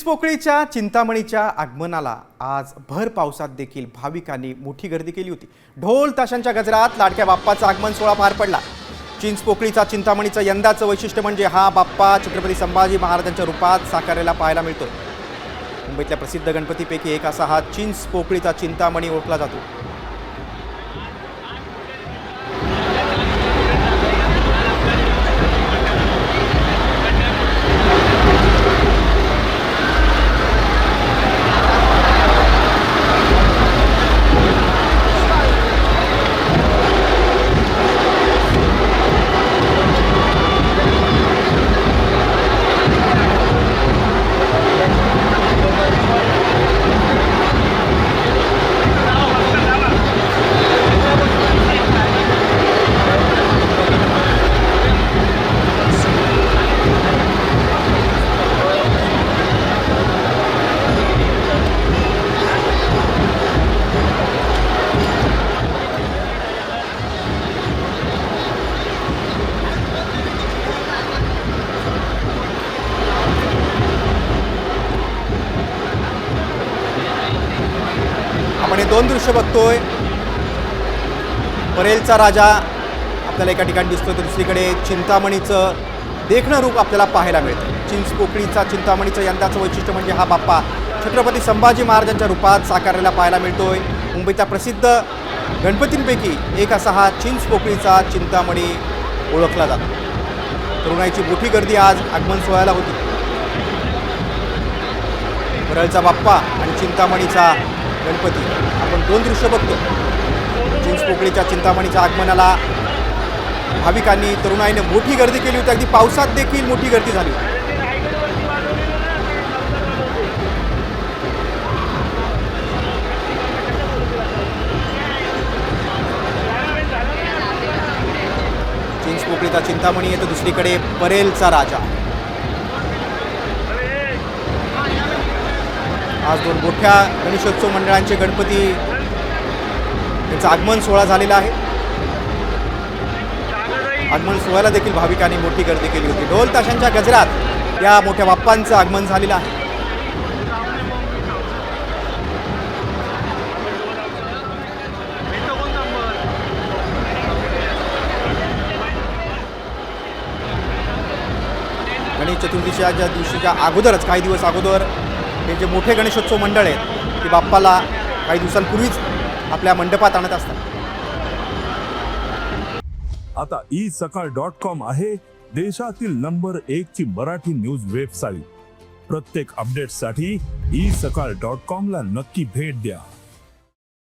चिंचपोकळीच्या चिंतामणीच्या आगमनाला आज भर पावसात देखील भाविकांनी मोठी गर्दी केली होती। ढोल ताशांच्या गजरात लाडक्या बाप्पाचा आगमन सोहळा पार पडला। चिंचपोकळीचा चिंतामणीचं यंदाचं वैशिष्ट्य म्हणजे हा बाप्पा छत्रपती संभाजी महाराजांच्या रूपात साकारलेला पाहायला मिळतो। मुंबईतल्या प्रसिद्ध गणपतीपैकी एक असा हा चिंचपोकळीचा चिंतामणी ओळखला जातो। आपण हे दोन दृश्य बघतोय। परेलचा राजा आपल्याला एका ठिकाणी दिसतोय, तर दुसरीकडे चिंतामणीचं देखणं रूप आपल्याला पाहायला मिळतं। चिंचपोकळीचा चिंतामणीचं यंदाचं वैशिष्ट्य म्हणजे हा बाप्पा छत्रपती संभाजी महाराजांच्या रूपात साकारलेला पाहायला मिळतोय। मुंबईच्या प्रसिद्ध गणपतींपैकी एक असा हा चिंचपोकळीचा चिंतामणी ओळखला जातो। तरुणाईची मोठी गर्दी आज आगमन सोहळ्याला होती। परळचा बाप्पा आणि चिंतामणीचा गणपती आपण दोन दृश्य बघतो। चिंचपोकळीच्या चिंतामणीच्या आगमनाला भाविकांनी तरुणाईने मोठी गर्दी केली होती। अगदी पावसात देखील मोठी गर्दी झाली। चिंचपोकळीचा चिंतामणी येतो, दुसरीकडे परेलचा राजा। आज दोन मोठ्या गणेशोत्सव मंडळांचे गणपती यांचं आगमन सोहळा झालेला आहे। आगमन सोहळ्याला देखील भाविकांनी मोठी गर्दी केली होती। ढोल ताशांच्या गजरात या मोठ्या बाप्पांचं आगमन झालेलं आहे। गणेश चतुर्थीच्या दिवशीच्या अगोदरच काही दिवस अगोदर हे जे मोठे गणेशोत्सव मंडळ आहेत ते बाप्पाला काही दिवसांपूर्वीच आपल्या मंडपात आणत असतात। आता isakal.com आहे देशातील नंबर 1 ची मराठी न्यूज वेबसाईट। प्रत्येक अपडेटसाठी isakal.com ला नक्की भेट द्या।